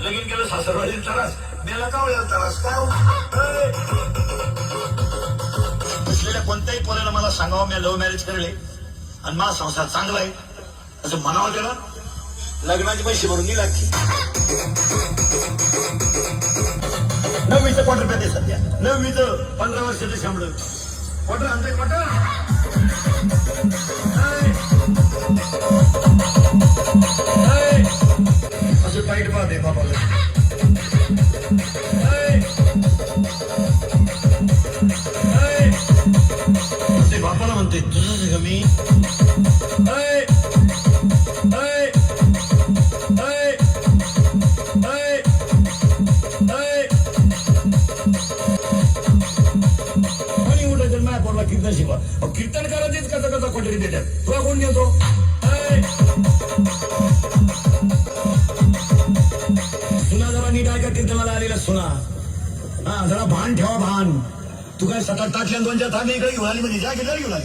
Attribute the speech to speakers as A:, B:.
A: लगीन केलं सासरवाडी त्रास मेला का वेळ त्रास काय असलेल्या कोणत्याही पोराला मला सांगावं मी लव्ह मॅरेज करले आणि माझा संसार चांगला आहे असं म्हणावं त्याला लग्नाचे पैसे भरून नाही लागते 9वीचं क्वार्टर पेते सध्या 9वीचं 15 वर्षाचं शांबळ क्वार्टर आणते क्वार्टर असं टाईट पाहते बाबाला ते बापाला म्हणते तुझंच का मी कीर्तन शिवा कीर्तन करायचेच कसा कसा कोटरी देतात तुला कोण देतो सुना जरा नीट आहे का कीर्तनाला आलेला सुना हा जरा भान ठेवा भान तू काय सकाळ टाकल्या 2-4 थांबे इकडे घेऊन आली म्हणजे जा घेऊन आली